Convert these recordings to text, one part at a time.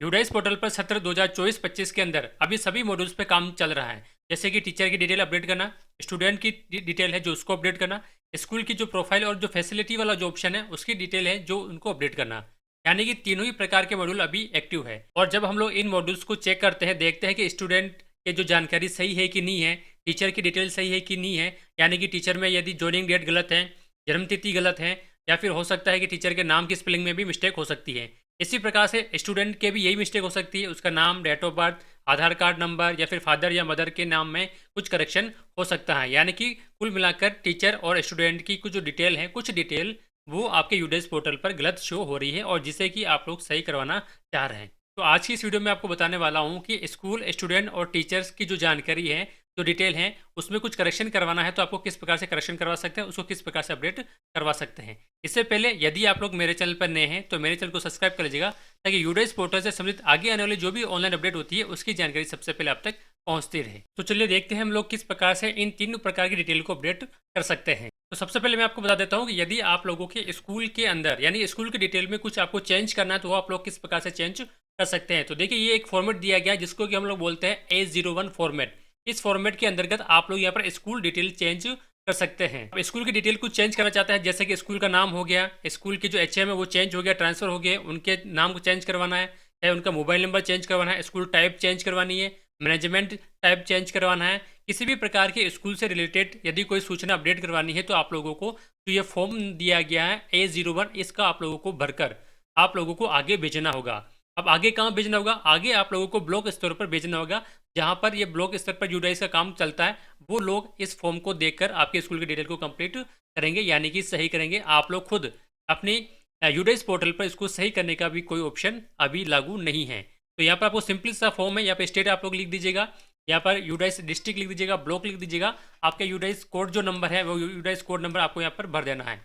UDISE portal पर सत्र 2024-25 के अंदर अभी सभी मॉड्यूल्स पे काम चल रहा है। जैसे कि टीचर की डिटेल अपडेट करना, स्टूडेंट की डिटेल है जो उसको अपडेट करना, स्कूल की जो प्रोफाइल और जो फैसिलिटी वाला जो ऑप्शन है उसकी डिटेल है जो उनको अपडेट करना। यानी कि तीनों ही प्रकार के मॉड्यूल अभी एक्टिव है। और जब हम लोग इन मॉड्यूल्स को चेक करते हैं, देखते हैं कि स्टूडेंट के जो जानकारी सही है कि नहीं है, टीचर की डिटेल सही है कि नहीं है, यानी कि टीचर में यदि ज्वाइनिंग डेट गलत है, जन्मतिथि गलत है, या फिर हो सकता है कि टीचर के नाम की स्पेलिंग में भी मिस्टेक हो सकती है। इसी प्रकार से स्टूडेंट के भी यही मिस्टेक हो सकती है, उसका नाम, date of birth, Aadhaar card number या फिर फादर या मदर के नाम में कुछ करेक्शन हो सकता है। यानी कि कुल मिलाकर टीचर और स्टूडेंट की कुछ जो डिटेल है, कुछ डिटेल वो आपके यूडेस पोर्टल पर गलत शो हो रही है और जिसे कि आप लोग सही करवाना चाह रहे हैं। तो आज की इस वीडियो में आपको बताने वाला हूँ कि स्कूल, स्टूडेंट और टीचर्स की जो जानकारी है, जो डिटेल है, उसमें कुछ करेक्शन करवाना है तो आपको किस प्रकार से करेक्शन करवा सकते हैं, उसको किस प्रकार से अपडेट करवा सकते हैं। इससे पहले यदि आप लोग मेरे चैनल पर नए हैं तो मेरे चैनल को सब्सक्राइब कर लीजिएगा, ताकि यूडेस पोर्टल से संबंधित आगे आने वाली जो भी ऑनलाइन अपडेट होती है उसकी जानकारी सबसे पहले आप तक पहुंचती रहे। तो चलिए देखते हैं हम लोग किस प्रकार से इन तीनों प्रकार की डिटेल को अपडेट कर सकते हैं। तो सबसे पहले मैं आपको बता देता हूँ कि यदि आप लोगों के स्कूल के अंदर यानी स्कूल की डिटेल में कुछ आपको चेंज करना है तो वो आप लोग किस प्रकार से चेंज कर सकते हैं। तो देखिए, ये एक फॉर्मेट दिया गया है जिसको कि हम लोग बोलते हैं A01 फॉर्मेट। इस फॉर्मेट के अंतर्गत आप लोग यहाँ पर स्कूल डिटेल चेंज कर सकते हैं। अब स्कूल की डिटेल कुछ चेंज करना चाहते हैं, जैसे कि स्कूल का नाम हो गया, स्कूल की जो HM है वो चेंज हो गया, ट्रांसफर हो गया, उनके नाम को चेंज करवाना है, चाहे उनका मोबाइल नंबर चेंज करवाना है, स्कूल टाइप चेंज करवानी है, मैनेजमेंट टाइप चेंज करवाना है, किसी भी प्रकार के स्कूल से रिलेटेड यदि कोई सूचना अपडेट करवानी है तो आप लोगों को जो ये फॉर्म दिया गया है A01, इसका आप लोगों को भरकर आप लोगों को आगे भेजना होगा। अब आगे कहाँ भेजना होगा? आगे आप लोगों को ब्लॉक स्तर पर भेजना होगा, जहाँ पर ये ब्लॉक स्तर पर यूडाइस का काम चलता है। वो लोग इस फॉर्म को देखकर आपके स्कूल की डिटेल को कंप्लीट करेंगे, यानी कि सही करेंगे। आप लोग खुद अपनी यूडाइस पोर्टल पर इसको सही करने का भी कोई ऑप्शन अभी लागू नहीं है। तो यहाँ पर आपको सिंपल सा फॉर्म है, यहाँ पर स्टेट आप लोग लिख दीजिएगा, यहाँ पर यूडाइस डिस्ट्रिक्ट लिख दीजिएगा, ब्लॉक लिख दीजिएगा, आपका यूडाइस कोड जो नंबर है वो यूडाइस कोड नंबर आपको यहाँ पर भर देना है।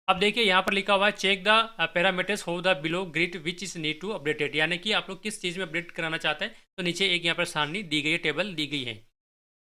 अब देखिए यहाँ पर लिखा हुआ है check the parameters of the below grid which is need to updated, यानी कि आप लोग किस चीज़ में अपडेट कराना चाहते हैं। तो नीचे एक यहाँ पर सारणी दी गई है, टेबल दी गई है।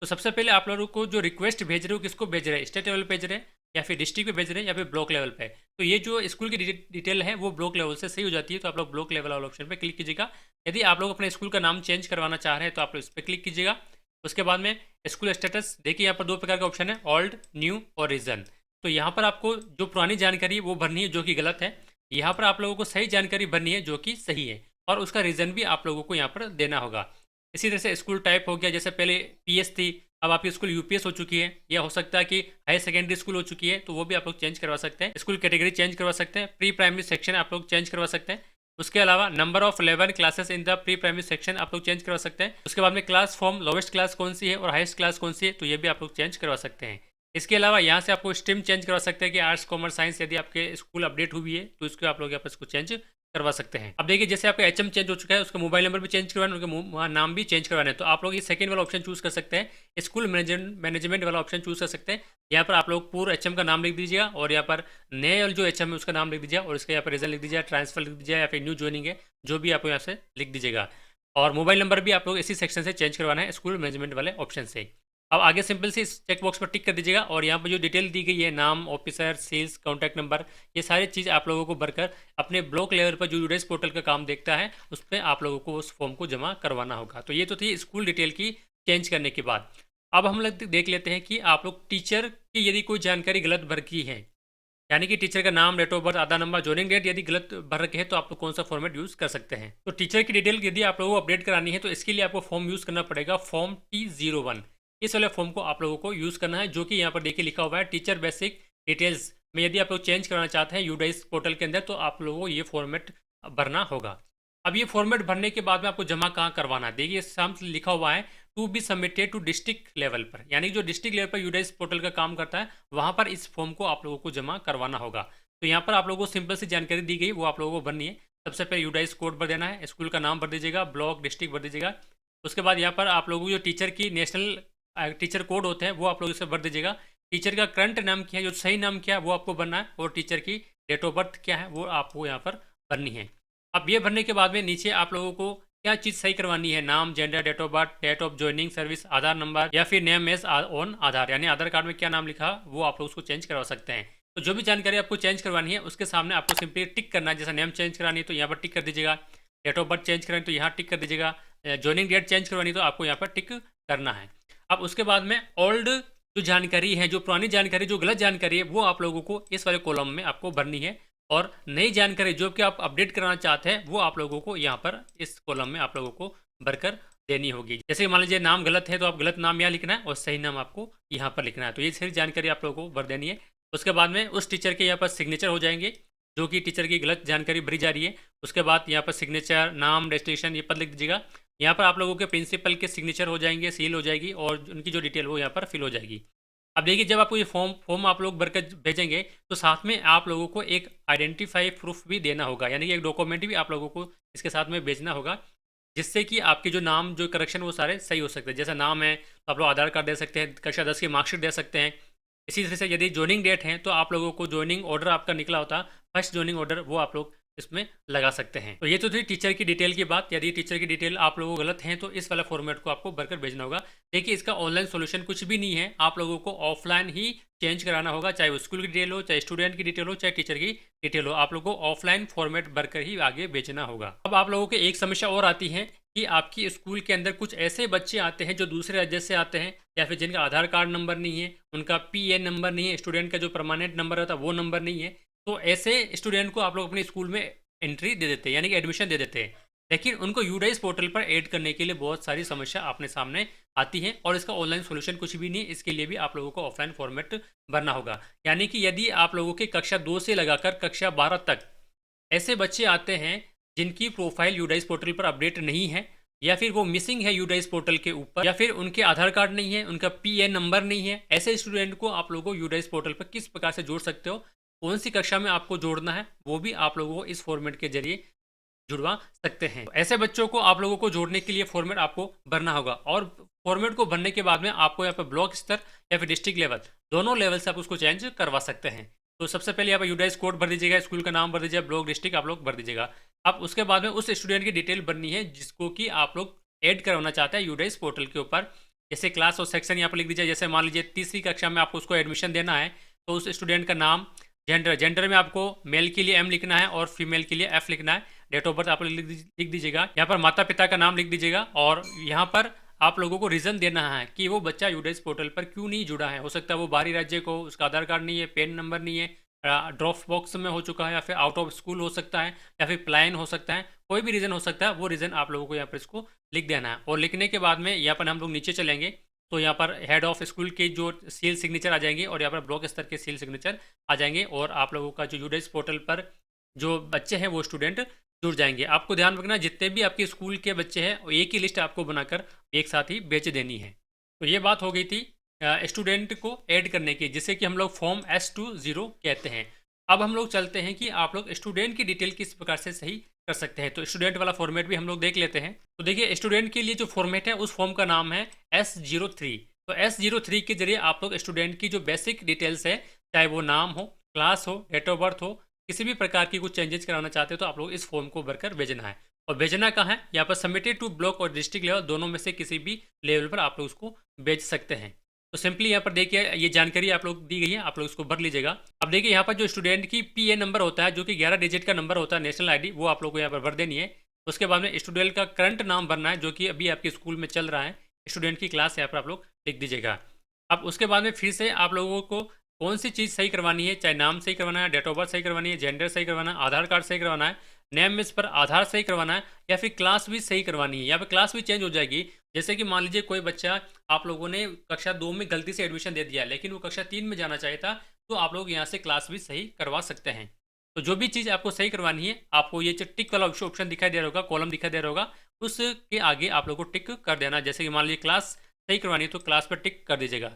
तो सबसे पहले आप लोगों को जो रिक्वेस्ट भेज रहे हो, किसको भेज रहे हैं? स्टेट लेवल पे भेज रहे हैं, या फिर डिस्ट्रिक्ट पे भेज रहे हैं, या फिर ब्लॉक लेवल पे। तो ये जो स्कूल की डिटेल है वो ब्लॉक लेवल से सही हो जाती है, तो आप लोग ब्लॉक लेवल वाला ऑप्शन पे क्लिक कीजिएगा। यदि आप लोग अपने स्कूल का नाम चेंज करवाना चाह रहे हैं तो आप लोग इस पर क्लिक कीजिएगा। उसके बाद में स्कूल स्टेटस, देखिए यहाँ पर दो प्रकार का ऑप्शन है, ओल्ड, न्यू और रीजन। तो यहाँ पर आपको जो पुरानी जानकारी है वो भरनी है जो कि गलत है, यहाँ पर आप लोगों को सही जानकारी भरनी है जो कि सही है, और उसका रीज़न भी आप लोगों को यहाँ पर देना होगा। इसी तरह से स्कूल टाइप हो गया, जैसे पहले PS थी, अब आपकी स्कूल UPS हो चुकी है, या हो सकता है कि हायर सेकेंडरी स्कूल हो चुकी है, तो वो भी आप लोग चेंज करवा सकते हैं। स्कूल कैटेगरी चेंज करवा सकते हैं, प्री प्राइमरी सेक्शन आप लोग चेंज करवा सकते हैं। उसके अलावा number of 11 classes in the pre primary section आप लोग चेंज करवा सकते हैं। उसके बाद में क्लास फॉर्म, लोवेस्ट क्लास कौन सी है और हाईएस्ट क्लास कौन सी है, तो ये भी आप लोग चेंज करवा सकते हैं। इसके अलावा यहाँ से आपको स्ट्रीम चेंज करवा सकते हैं कि आर्ट्स, कॉमर्स, साइंस, यदि आपके स्कूल अपडेट हुई है तो इसको आप लोग यहाँ पर इसको चेंज करवा सकते हैं। अब देखिए, जैसे आपका HM चेंज हो चुका है, उसका मोबाइल नंबर भी चेंज करवाना है, उनका वहाँ नाम भी चेंज करवाना है, तो आप लोग ये सेकंड वाला ऑप्शन चूज़ कर सकते हैं, स्कूल मैनेजमेंट वाला ऑप्शन चूज़ कर सकते हैं। यहाँ पर आप लोग पूरा HM का नाम लिख दीजिएगा, और यहाँ पर नए जो HM है उसका नाम लिख दीजिए, और इसका यहाँ पर रीजन लिख दीजिए, ट्रांसफर लिख दीजिए, या फिर न्यू ज्वाइनिंग है, जो भी आपको यहाँ से लिख दीजिएगा। और मोबाइल नंबर भी आप लोग इसी सेक्शन से चेंज करवाना है, स्कूल मैनेजमेंट वाले ऑप्शन से। अब आगे सिंपल से इस चेक बॉक्स पर टिक कर दीजिएगा, और यहाँ पर जो डिटेल दी गई है, नाम, ऑफिसर, सेल्स, कॉन्टैक्ट नंबर, ये सारी चीज़ आप लोगों को भरकर अपने ब्लॉक लेवल पर जो यूडेस पोर्टल का काम देखता है उस पर आप लोगों को उस फॉर्म को जमा करवाना होगा। तो ये तो थी स्कूल डिटेल की चेंज करने के बाद। अब हम लोग देख लेते हैं कि आप लोग टीचर की यदि कोई जानकारी गलत भर की है, यानी कि टीचर का नाम, date of birth, Aadhaar number, joining date यदि गलत भर रखे हैं तो आप लोग कौन सा फॉर्मेट यूज़ कर सकते हैं। तो टीचर की डिटेल यदि आप लोगों को अपडेट करानी है तो इसके लिए आपको फॉर्म यूज़ करना पड़ेगा, फॉर्म T01। इस वाले फॉर्म को आप लोगों को यूज़ करना है, जो कि यहाँ पर देखिए लिखा हुआ है टीचर बेसिक डिटेल्स में। यदि आप लोग चेंज करना चाहते हैं यूडाइस पोर्टल के अंदर तो आप लोगों को ये फॉर्मेट भरना होगा। अब ये फॉर्मेट भरने के बाद में आपको जमा कहाँ करवाना है, देखिए सामने लिखा हुआ है to be submitted to district level पर, यानी जो डिस्ट्रिक्ट लेवल पर यूडाइस पोर्टल का काम करता है वहाँ पर इस फॉर्म को आप लोगों को जमा करवाना होगा। तो यहाँ पर आप लोगों को सिंपल सी जानकारी दी गई, वो आप लोगों को भरनी है। सबसे पहले यूडाइस कोड भर देना है, स्कूल का नाम भर दीजिएगा, ब्लॉक, डिस्ट्रिक्ट भर दीजिएगा। उसके बाद यहाँ पर आप लोगों को जो टीचर की नेशनल टीचर कोड होते हैं वो आप लोग इसे भर दीजिएगा। टीचर का करंट नाम क्या है, जो सही नाम क्या है वो आपको भरना है, और टीचर की डेट ऑफ बर्थ क्या है वो आपको यहाँ पर भरनी है। अब ये भरने के बाद में नीचे आप लोगों को क्या चीज़ सही करवानी है, नाम, gender, date of birth, date of joining service, Aadhaar number, या फिर नेम एज ऑन आधार, यानी आधार कार्ड में क्या नाम लिखा वो आप लोग उसको चेंज करवा सकते हैं। तो जो भी जानकारी आपको चेंज करवानी है उसके सामने आपको सिंपली टिक करना है, जैसा नेम चेंज करानी है तो यहाँ पर टिक कर दीजिएगा। डेट ऑफ बर्थ चेंज करानी तो यहाँ टिक कर दीजिएगा, जॉइनिंग डेट चेंज करवानी तो आपको यहाँ पर टिक करना है। अब उसके बाद में ओल्ड जो जानकारी है, जो पुरानी जानकारी, जो गलत जानकारी है, वो आप लोगों को इस वाले कॉलम में आपको भरनी है, और नई जानकारी जो कि आप अपडेट कराना चाहते हैं वो आप लोगों को यहाँ पर इस कॉलम में आप लोगों को भरकर देनी होगी। जैसे मान लीजिए नाम गलत है तो आप गलत नाम यहाँ लिखना है और सही नाम आपको यहाँ पर लिखना है। तो ये सारी जानकारी आप लोगों को भर देनी है। उसके बाद में उस टीचर के यहाँ पर सिग्नेचर हो जाएंगे जो कि टीचर की गलत जानकारी भरी जा रही है। उसके बाद यहाँ पर सिग्नेचर, नाम, डेस्टिनेशन, ये पद लिख दीजिएगा। यहाँ पर आप लोगों के प्रिंसिपल के सिग्नेचर हो जाएंगे, सील हो जाएगी, और उनकी जो डिटेल वो यहाँ पर फिल हो जाएगी। अब देखिए, जब आपको ये फॉर्म आप लोग भरकर भेजेंगे तो साथ में आप लोगों को एक आइडेंटिफाई प्रूफ भी देना होगा, यानी कि एक डॉक्यूमेंट भी आप लोगों को इसके साथ में भेजना होगा, जिससे कि आपके जो नाम, जो करेक्शन, वो सारे सही हो सकते हैं। जैसा नाम है तो आप लोग आधार कार्ड दे सकते हैं, कक्षा 10 की मार्कशीट दे सकते हैं। इसी तरह से यदि जॉइनिंग डेट है तो आप लोगों को जॉइनिंग ऑर्डर आपका निकला होता, फर्स्ट जॉइनिंग ऑर्डर, वो आप लोग इसमें लगा सकते हैं। तो ये तो थी टीचर की डिटेल की बात। यदि टीचर की डिटेल आप लोगों को गलत है तो इस वाला फॉर्मेट को आपको भरकर भेजना होगा। देखिए, इसका ऑनलाइन सॉल्यूशन कुछ भी नहीं है, आप लोगों को ऑफलाइन ही चेंज कराना होगा, चाहे वो स्कूल की डिटेल हो, चाहे स्टूडेंट की डिटेल हो, चाहे टीचर की डिटेल हो, आप लोगों को ऑफलाइन फॉर्मेट भरकर ही आगे भेजना होगा। अब आप लोगों को एक समस्या और आती है कि आपकी स्कूल के अंदर कुछ ऐसे बच्चे आते हैं जो दूसरे राज्य से आते हैं, या फिर जिनका आधार कार्ड नंबर नहीं है, उनका पीएन नंबर नहीं है, स्टूडेंट का जो परमानेंट नंबर होता है वो नंबर नहीं है। तो ऐसे स्टूडेंट को आप लोग अपने स्कूल में एंट्री दे देते हैं, यानी कि एडमिशन दे देते हैं, लेकिन उनको यूडाइस पोर्टल पर ऐड करने के लिए बहुत सारी समस्या अपने सामने आती है, और इसका ऑनलाइन सोल्यूशन कुछ भी नहीं। इसके लिए भी आप लोगों को ऑफलाइन फॉर्मेट भरना होगा। यानी कि यदि आप लोगों के कक्षा 2 से लगाकर कक्षा 12 तक ऐसे बच्चे आते हैं जिनकी प्रोफाइल यूडाइस पोर्टल पर अपडेट नहीं है, या फिर वो मिसिंग है यूडाइस पोर्टल के ऊपर, या फिर उनके आधार कार्ड नहीं है, उनका पीएन नंबर नहीं है, ऐसे स्टूडेंट को आप लोगों को यूडाइस पोर्टल पर किस प्रकार से जोड़ सकते हो, कौन सी कक्षा में आपको जोड़ना है, वो भी आप लोगों को इस फॉर्मेट के जरिए जुड़वा सकते हैं। तो ऐसे बच्चों को आप लोगों को जोड़ने के लिए फॉर्मेट आपको भरना होगा, और फॉर्मेट को भरने के बाद में आपको यहाँ पर ब्लॉक स्तर या फिर डिस्ट्रिक्ट लेवल, दोनों लेवल से आप उसको चेंज करवा सकते हैं। तो सबसे पहले यहाँ पर यूडाइस कोड भर दीजिएगा, स्कूल का नाम भर दीजिएगा, ब्लॉक, डिस्ट्रिक्ट आप लोग भर दीजिएगा। अब उसके बाद में उस स्टूडेंट की डिटेल भरनी है जिसको कि आप लोग ऐड करवाना चाहते हैं यूडाइस पोर्टल के ऊपर। जैसे क्लास और सेक्शन यहाँ पर लिख दीजिए। जैसे मान लीजिए तीसरी कक्षा में आपको उसको एडमिशन देना है, तो उस स्टूडेंट का नाम, जेंडर में आपको मेल के लिए एम लिखना है और फीमेल के लिए एफ लिखना है। डेट ऑफ बर्थ आप लोग लिख दीजिएगा। यहाँ पर माता पिता का नाम लिख दीजिएगा, और यहाँ पर आप लोगों को रीज़न देना है कि वो बच्चा यूडाइस पोर्टल पर क्यों नहीं जुड़ा है। हो सकता है वो बाहरी राज्य को, उसका आधार कार्ड नहीं है, पेन नंबर नहीं है, ड्रॉप बॉक्स में हो चुका है, या फिर आउट ऑफ स्कूल हो सकता है, या फिर प्लान हो सकता है, कोई भी रीज़न हो सकता है। वो रीज़न आप लोगों को यहाँ पर इसको लिख देना है। और लिखने के बाद में यहाँ पर हम लोग नीचे चलेंगे तो यहाँ पर हेड ऑफ स्कूल के जो सील सिग्नेचर आ जाएंगे, और यहाँ पर ब्लॉक स्तर के सील सिग्नेचर आ जाएंगे, और आप लोगों का जो यूडाइस पोर्टल पर जो बच्चे हैं वो स्टूडेंट जुड़ जाएंगे। आपको ध्यान रखना, जितने भी आपके स्कूल के बच्चे हैं एक ही लिस्ट आपको बनाकर एक साथ ही बेच देनी है। तो ये बात हो गई थी स्टूडेंट को ऐड करने की, जिसे कि हम लोग फॉर्म S20 कहते हैं। अब हम लोग चलते हैं कि आप लोग स्टूडेंट की डिटेल किस प्रकार से सही कर सकते हैं। तो स्टूडेंट वाला फॉर्मेट भी हम लोग देख लेते हैं। तो देखिए, स्टूडेंट के लिए जो फॉर्मेट है उस फॉर्म का नाम है S03। तो S03 के जरिए आप लोग स्टूडेंट की जो बेसिक डिटेल्स है, चाहे वो नाम हो, क्लास हो, डेट ऑफ बर्थ हो, किसी भी प्रकार की कुछ चेंजेस कराना चाहते हो तो आप लोग इस फॉर्म को भरकर भेजना है। और भेजना कहाँ है, यहाँ पर सबमिटेड टू ब्लॉक और डिस्ट्रिक्ट लेवल, दोनों में से किसी भी लेवल पर आप लोग उसको भेज सकते हैं। तो सिंपली यहाँ पर देखिए, ये जानकारी आप लोग दी गई है, आप लोग इसको भर लीजिएगा। अब देखिए, यहाँ पर जो स्टूडेंट की पीए नंबर होता है, जो कि 11 डिजिट का नंबर होता है, नेशनल आईडी, वो आप लोग को यहाँ पर भर देनी है। उसके बाद में स्टूडेंट का करंट नाम भरना है, जो कि अभी आपके स्कूल में चल रहा है। स्टूडेंट की क्लास यहाँ पर आप लोग लिख दीजिएगा। अब उसके बाद में फिर से आप लोगों को कौन सी चीज़ सही करवानी है, चाहे नाम सही करवाना है, डेट ऑफ बर्थ सही करवानी है, जेंडर सही करवाना है, आधार कार्ड सही करवाना है, नेम इस पर आधार सही करवाना है, या फिर क्लास भी सही करवानी है। यहाँ पे क्लास भी चेंज हो जाएगी। जैसे कि मान लीजिए कोई बच्चा, आप लोगों ने कक्षा 2 में गलती से एडमिशन दे दिया, लेकिन वो कक्षा 3 में जाना चाहता, तो आप लोग यहाँ से क्लास भी सही करवा सकते हैं। तो जो भी चीज़ आपको सही करवानी है, आपको ये जो टिक वाला ऑप्शन दिखाई दे रहा होगा, कॉलम दिखाई दे रहा होगा, उसके आगे आप लोग को टिक कर देना। जैसे कि मान लीजिए क्लास सही करवानी है तो क्लास पर टिक कर दीजिएगा।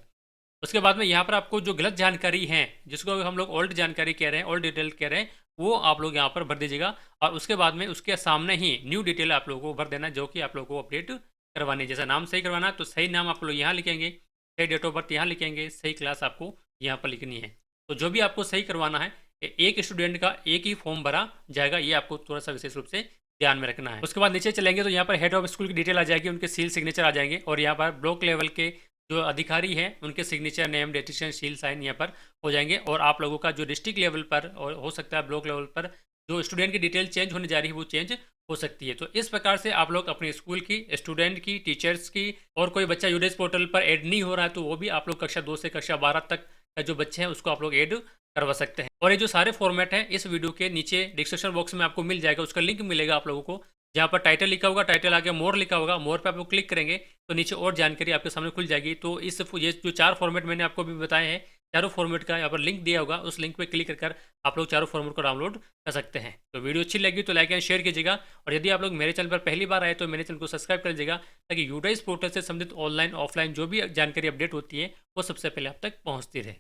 उसके बाद में यहाँ पर आपको जो गलत जानकारी है, जिसको हम लोग ओल्ड जानकारी कह रहे हैं, ओल्ड डिटेल कह रहे हैं, वो आप लोग यहाँ पर भर दीजिएगा। और उसके बाद में उसके सामने ही न्यू डिटेल आप लोगों को भर देना, जो कि आप लोगों को अपडेट करवानी है। जैसा नाम सही करवाना तो सही नाम आप लोग यहाँ लिखेंगे, सही डेट ऑफ बर्थ यहाँ लिखेंगे, सही क्लास आपको यहाँ पर लिखनी है। तो जो भी आपको सही करवाना है, एक स्टूडेंट का एक ही फॉर्म भरा जाएगा, ये आपको थोड़ा सा विशेष रूप से ध्यान में रखना है। उसके बाद नीचे चलेंगे तो यहाँ पर हेड ऑफ स्कूल की डिटेल आ जाएगी, उनके सील सिग्नेचर आ जाएंगे, और यहाँ पर ब्लॉक लेवल के जो अधिकारी हैं उनके सिग्नेचर, नेम, डेटिशन, सील, साइन यहाँ पर हो जाएंगे। और आप लोगों का जो डिस्ट्रिक्ट लेवल पर और हो सकता है ब्लॉक लेवल पर जो स्टूडेंट की डिटेल चेंज होने जा रही है, वो चेंज हो सकती है। तो इस प्रकार से आप लोग अपने स्कूल की, स्टूडेंट की, टीचर्स की और कोई बच्चा यूडेज पोर्टल पर ऐड नहीं हो रहा है तो वो भी आप लोग कक्षा 2 से कक्षा 12 तक का जो बच्चे हैं उसको आप लोग ऐड करवा सकते हैं। और ये जो सारे फॉर्मेट हैं इस वीडियो के नीचे डिस्क्रिप्शन बॉक्स में आपको मिल जाएगा, उसका लिंक मिलेगा आप लोगों को, जहाँ पर टाइटल लिखा होगा, टाइटल आगे मोर लिखा होगा, मोर पे आप लोग क्लिक करेंगे तो नीचे और जानकारी आपके सामने खुल जाएगी। तो ये जो 4 फॉर्मेट मैंने आपको अभी बताए हैं, चारों फॉर्मेट का यहाँ पर लिंक दिया होगा, उस लिंक पे क्लिक कर आप लोग चारों फॉर्मेट को डाउनलोड कर सकते हैं। तो वीडियो अच्छी लगी तो लाइक एंड शेयर कीजिएगा, और यदि आप लोग मेरे चैनल पर पहली बार आए तो मेरे चैनल को सब्सक्राइब कर लीजिएगा, ताकि यूडाइस पोर्टल से संबंधित ऑनलाइन ऑफलाइन जो भी जानकारी अपडेट होती है वो सबसे पहले आप तक पहुँचती रहे।